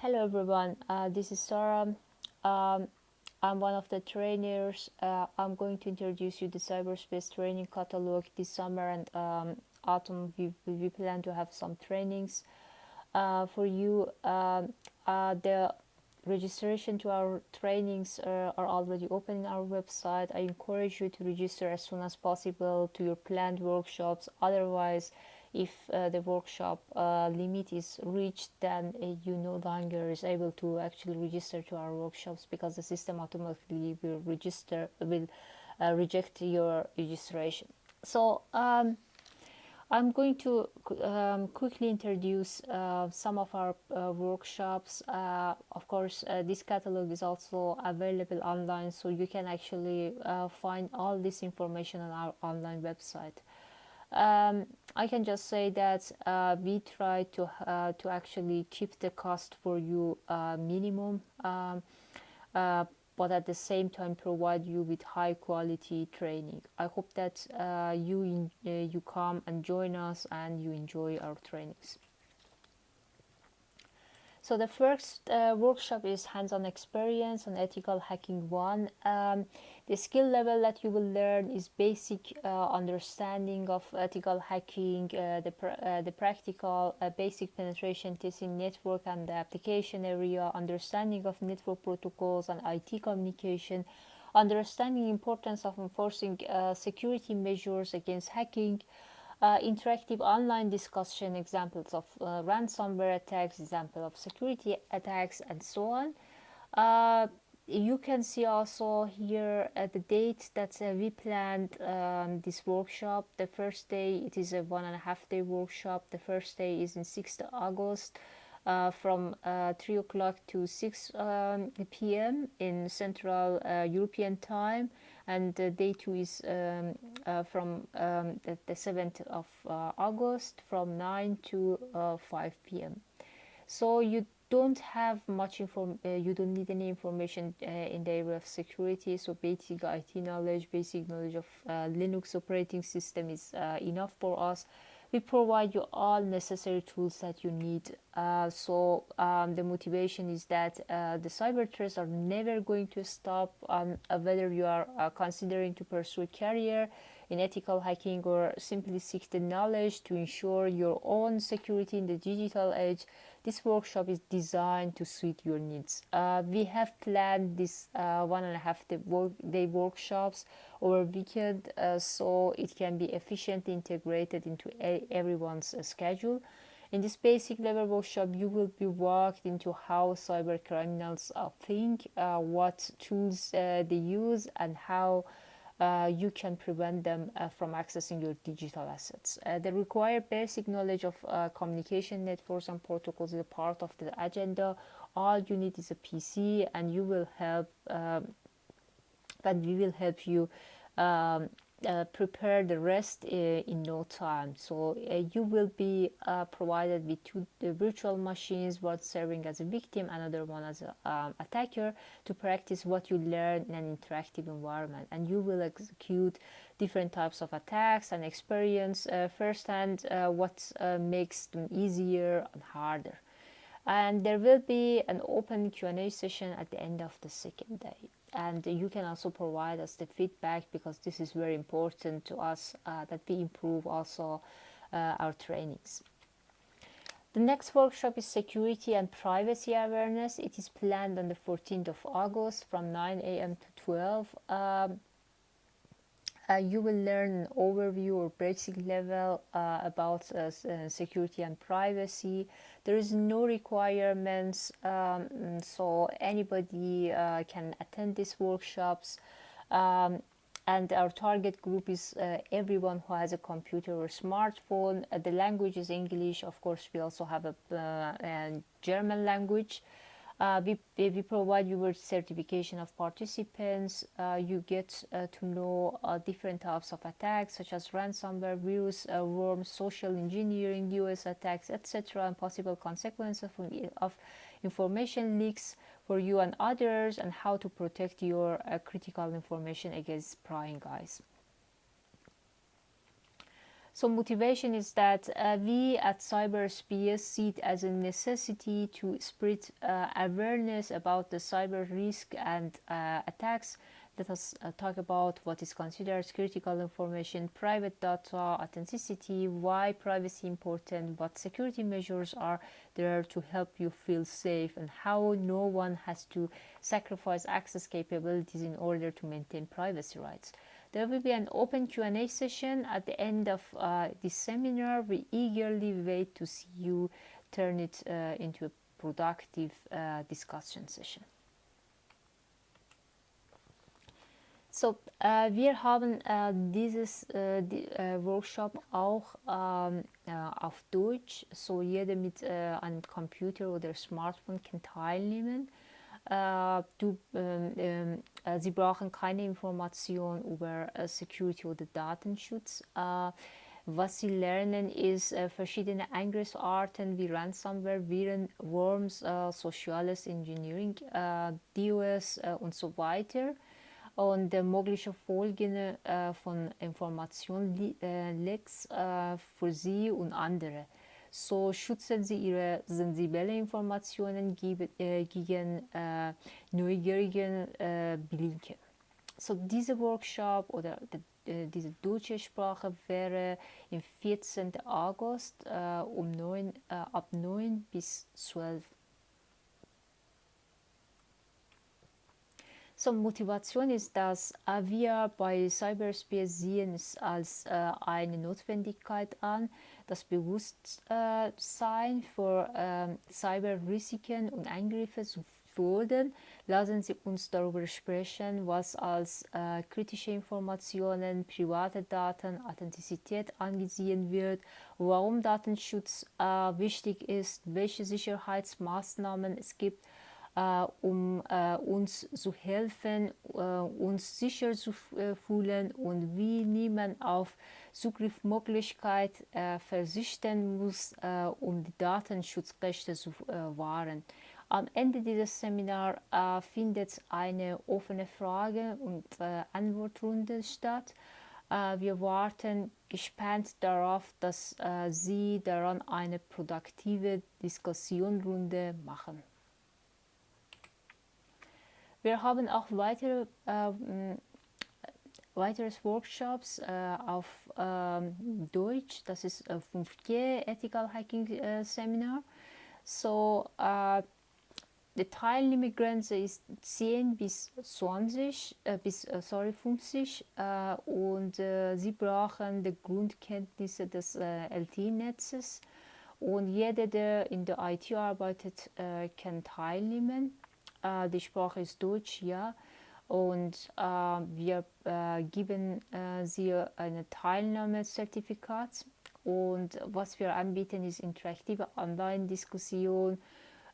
Hello everyone, this is Sarah. Um, I'm one of the trainers. I'm going to introduce you the CyberSPS training catalog this summer and autumn. We plan to have some trainings for you. The registration to our trainings are already open in our website. I encourage you to register as soon as possible to your planned workshops. Otherwise, if the workshop limit is reached, then you no longer is able to actually register to our workshops because the system automatically will reject your registration. So I'm going to quickly introduce some of our workshops. Of course, this catalog is also available online, so you can actually find all this information on our online website. I can just say that we try to actually keep the cost for you minimum, uh, but at the same time provide you with high quality training. I hope that you come and join us and you enjoy our trainings. So the first workshop is hands-on experience on ethical hacking 1. The skill level that you will learn is basic understanding of ethical hacking, the practical basic penetration testing network and the application area, understanding of network protocols and IT communication, understanding importance of enforcing security measures against hacking, interactive online discussion, examples of ransomware attacks, example of security attacks, and so on. You can see also here the date that we planned this workshop. The first day, it is a 1.5 day workshop. The first day is in 6th August from 3 o'clock to 6 p.m. in Central European time, and day 2 is from the 7th of August from 9 to 5 p.m. So you don't have much you don't need any information in the area of security. So basic IT knowledge, basic knowledge of Linux operating system is enough for us. We provide you all necessary tools that you need. The motivation is that the cyber threats are never going to stop, whether you are considering to pursue a career in ethical hacking or simply seek the knowledge to ensure your own security in the digital age. This workshop is designed to suit your needs. We have planned this 1.5 day workshops over weekend, so it can be efficiently integrated into everyone's schedule. In this basic level workshop, you will be walked into how cyber criminals think, what tools they use, and how you can prevent them from accessing your digital assets. The required basic knowledge of communication networks and protocols is a part of the agenda. All you need is a PC, and you will help. But we will help you prepare the rest in no time. So you will be provided with two virtual machines, one serving as a victim, another one as an attacker, to practice what you learn in an interactive environment. And you will execute different types of attacks and experience firsthand what makes them easier and harder. And there will be an open Q&A session at the end of the second day. And you can also provide us the feedback, because this is very important to us, that we improve also our trainings. The next workshop is security and privacy awareness. It is planned on the 14th of August from 9 a.m. to 12. You will learn an overview or basic level about security and privacy. There is no requirements, so anybody can attend these workshops. And our target group is everyone who has a computer or smartphone. The language is English. Of course, we also have a German language. We provide you with certification of participants. You get to know different types of attacks, such as ransomware, virus, worms, social engineering, US attacks, etc., and possible consequences of information leaks for you and others, and how to protect your critical information against prying eyes. So motivation is that we at CyberSPS see it as a necessity to spread awareness about the cyber risk and attacks. Let us talk about what is considered critical information, private data, authenticity, why privacy important, what security measures are there to help you feel safe, and how no one has to sacrifice access capabilities in order to maintain privacy rights. There will be an open Q&A session at the end of this seminar. We eagerly wait to see you turn it into a productive discussion session. So, wir haben dieses Workshop auch auf Deutsch, so jeder mit einem Computer oder Smartphone kann teilnehmen. Sie brauchen keine Information über Security oder Datenschutz. Was sie lernen, ist verschiedene Angriffsarten wie Ransomware, Viren, Worms, soziales Engineering, DOS und so weiter. Und mögliche Folgen von Informationslecks für sie und andere. So schützen sie ihre sensiblen Informationen gegen neugierige Blinken. So dieser Workshop oder diese deutsche Sprache wäre am 14. August ab 9 bis 12. So, Motivation ist, dass wir bei CyberSPS sehen es als eine Notwendigkeit an, das Bewusstsein für Cyberrisiken und Angriffe zu fördern. Lassen Sie uns darüber sprechen, was als kritische Informationen, private Daten, Authentizität angesehen wird, warum Datenschutz wichtig ist, welche Sicherheitsmaßnahmen es gibt, um uns zu helfen, uns sicher zu fühlen und wie niemand auf Zugriffsmöglichkeit verzichten muss, um die Datenschutzrechte zu wahren. Am Ende dieses Seminars findet eine offene Frage- und Antwortrunde statt. Wir warten gespannt darauf, dass Sie daran eine produktive Diskussionsrunde machen. Wir haben auch weiteres Workshops auf Deutsch. Das ist 5G Ethical Hacking Seminar. So, die Teilnehmergrenze ist 10 bis 50 und sie brauchen die Grundkenntnisse des LTE-Netzes und jeder, der in der IT arbeitet, kann teilnehmen. Die Sprache ist Deutsch, ja, und wir geben sie ein Teilnahmezertifikat und was wir anbieten ist interaktive Online-Diskussion,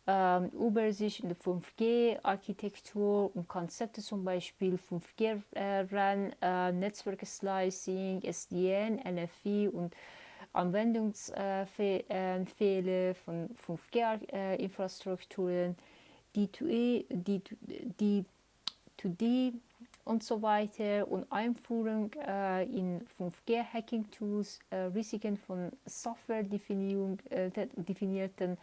Übersicht in der 5G-Architektur und Konzepte, zum Beispiel 5G-RAN, Netzwerk-Slicing, SDN, NFV und Anwendungsfälle von 5G-Infrastrukturen, D2E, D2D und so weiter und Einführung in 5G-Hacking-Tools, Risiken von software-definierten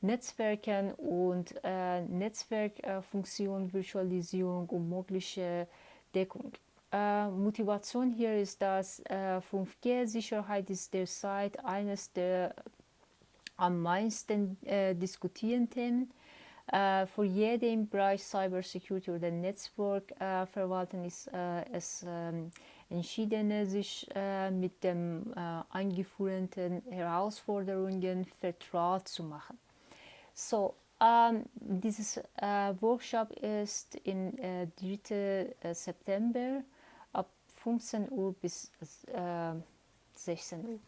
Netzwerken und Netzwerkfunktion, Virtualisierung und mögliche Deckung. Motivation hier ist, dass 5G-Sicherheit ist derzeit eines der am meisten diskutierten Themen. Für jeden im Bereich Cybersecurity oder Netzwerkverwaltung ist es entschieden, sich mit den eingeführten Herausforderungen vertraut zu machen. So, dieses Workshop ist im 3. September ab 15 Uhr bis 16 Uhr.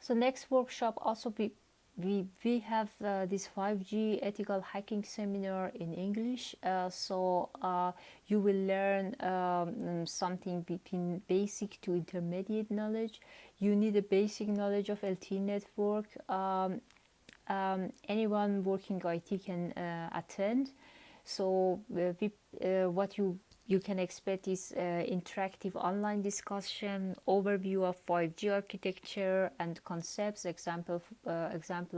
So next workshop also we have this 5G ethical hacking seminar in English. So you will learn something between basic to intermediate knowledge. You need a basic knowledge of LTE network. Anyone working IT can attend. So what you You can expect this interactive online discussion, overview of 5G architecture and concepts, example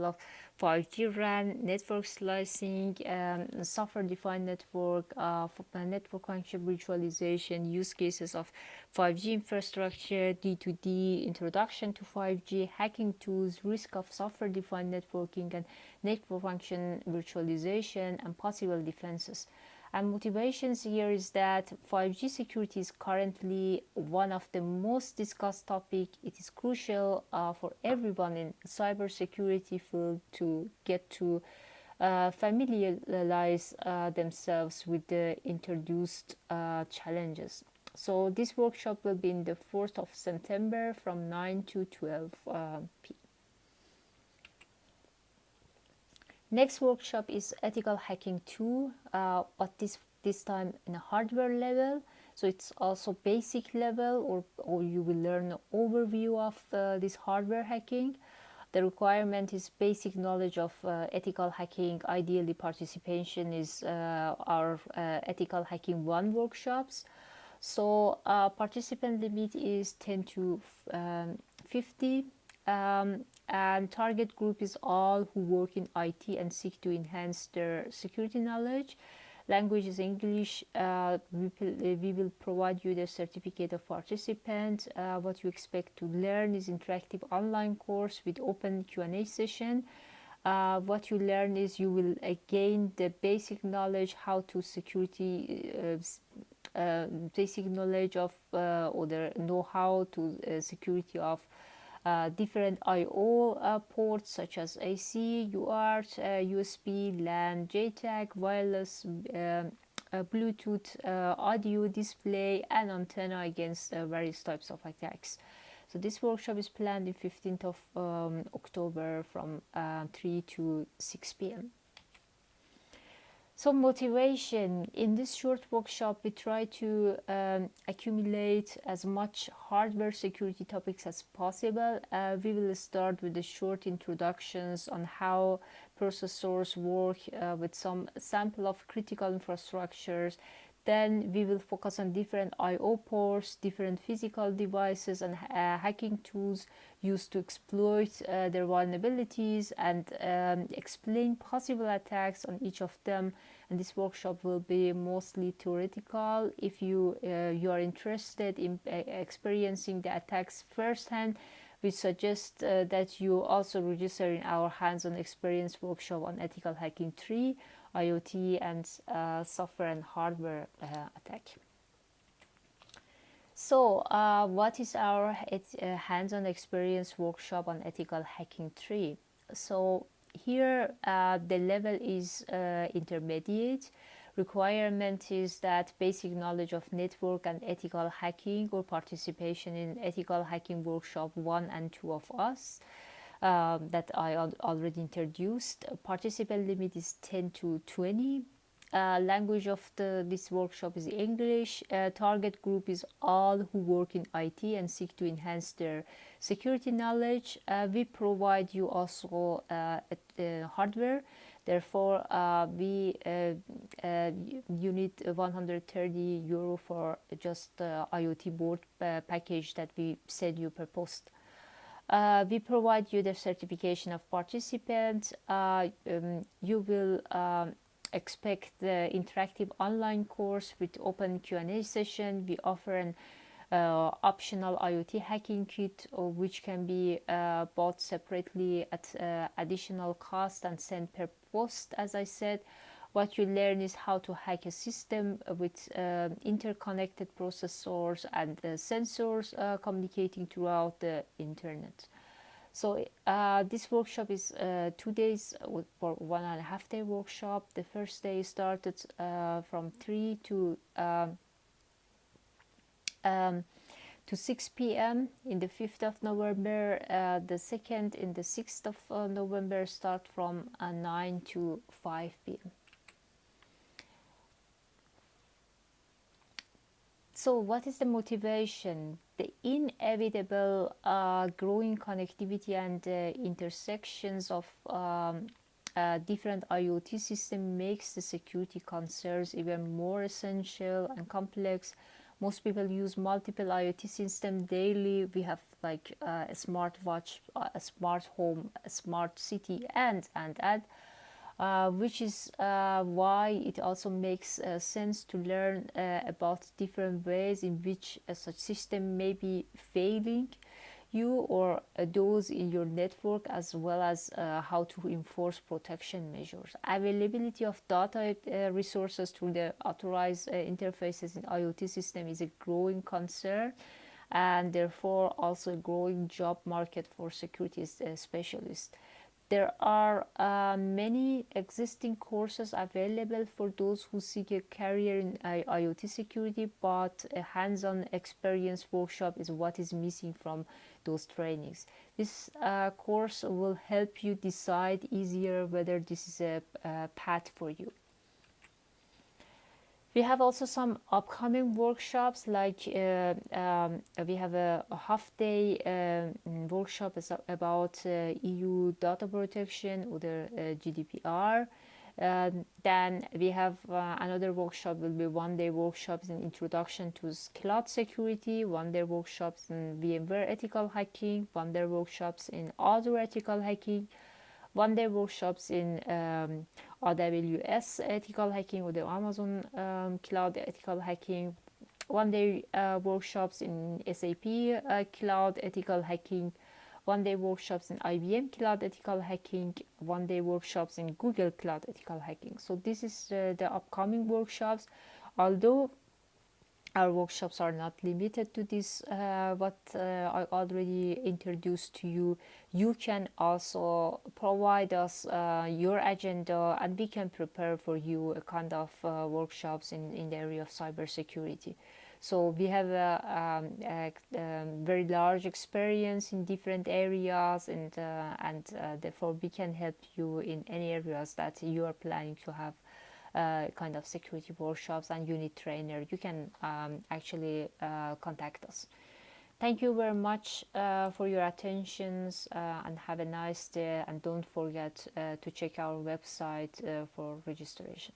of 5G RAN, network slicing, software-defined network, network function virtualization, use cases of 5G infrastructure, D2D, introduction to 5G, hacking tools, risk of software-defined networking, and network function virtualization, and possible defenses. And motivations here is that 5G security is currently one of the most discussed topic. It is crucial for everyone in cybersecurity field to get to familiarize themselves with the introduced challenges. So this workshop will be in the 4th of September from 9 to 12 p.m. Next workshop is ethical hacking 2, but this time in a hardware level. So it's also basic level, or you will learn an overview of this hardware hacking. The requirement is basic knowledge of ethical hacking. Ideally, participation is our ethical hacking 1 workshops. So participant limit is 10 to 50. And target group is all who work in IT and seek to enhance their security knowledge. Language is English. We will provide you the certificate of participant. What you expect to learn is interactive online course with open Q&A session. What you learn is you will gain the basic knowledge how to basic knowledge of or the know-how to security of different I/O ports such as AC, UART, USB, LAN, JTAG, wireless, Bluetooth, audio, display, and antenna against various types of attacks. So this workshop is planned in 15th of October from 3 to 6 p.m. So motivation. In this short workshop, we try to accumulate as much hardware security topics as possible. We will start with the short introductions on how processors work with some sample of critical infrastructures. Then we will focus on different I/O ports, different physical devices, and hacking tools used to exploit their vulnerabilities, and explain possible attacks on each of them. And this workshop will be mostly theoretical. If you are interested in experiencing the attacks firsthand, we suggest that you also register in our hands-on experience workshop on ethical hacking 3, IoT, and software and hardware attack. So what is our hands-on experience workshop on ethical hacking 3? So here the level is intermediate. Requirement is that basic knowledge of network and ethical hacking, or participation in ethical hacking workshop 1 and 2 of us that I already introduced. Participant limit is 10 to 20. Language of this workshop is English. Target group is all who work in IT and seek to enhance their security knowledge. We provide you also hardware. Therefore, you need 130 euro for just IoT board package that we send you per post. We provide you the certification of participant. You will expect the interactive online course with open Q&A session. We offer an optional IoT hacking kit, which can be bought separately at additional cost and sent per post. As I said, what you learn is how to hack a system with interconnected processors and sensors communicating throughout the internet. So this workshop is 2 days for 1.5 day workshop. The first day started from 3 to 6 p.m. in the 5th of November. The second in the 6th of November start from 9 to 5 p.m. So what is the motivation? The inevitable growing connectivity and intersections of different IoT system makes the security concerns even more essential and complex. Most people use multiple IoT systems daily. We have like a smart watch, a smart home, a smart city, and which is why it also makes sense to learn about different ways in which such system may be failing you or those in your network, as well as how to enforce protection measures. Availability of data resources through the authorized interfaces in IoT system is a growing concern, and therefore also a growing job market for security specialists. There are many existing courses available for those who seek a career in IoT security, but a hands-on experience workshop is what is missing from those trainings. This course will help you decide easier whether this is a path for you. We have also some upcoming workshops, like we have a half-day workshop about EU data protection or the GDPR. Then we have another workshop will be one-day workshops in introduction to cloud security, one-day workshops in VMware ethical hacking, one-day workshops in Azure ethical hacking, one-day workshops in AWS ethical hacking or the Amazon cloud ethical hacking, one-day workshops in SAP cloud ethical hacking, one-day workshops in IBM cloud ethical hacking, one-day workshops in Google cloud ethical hacking. So this is the upcoming workshops. Although our workshops are not limited to this, what I already introduced to you. You can also provide us your agenda, and we can prepare for you a kind of workshops in the area of cybersecurity. So we have a very large experience in different areas, and therefore we can help you in any areas that you are planning to have kind of security workshops and you need trainer. You can actually contact us. Thank you very much for your attentions, and have a nice day, and don't forget to check our website for registrations.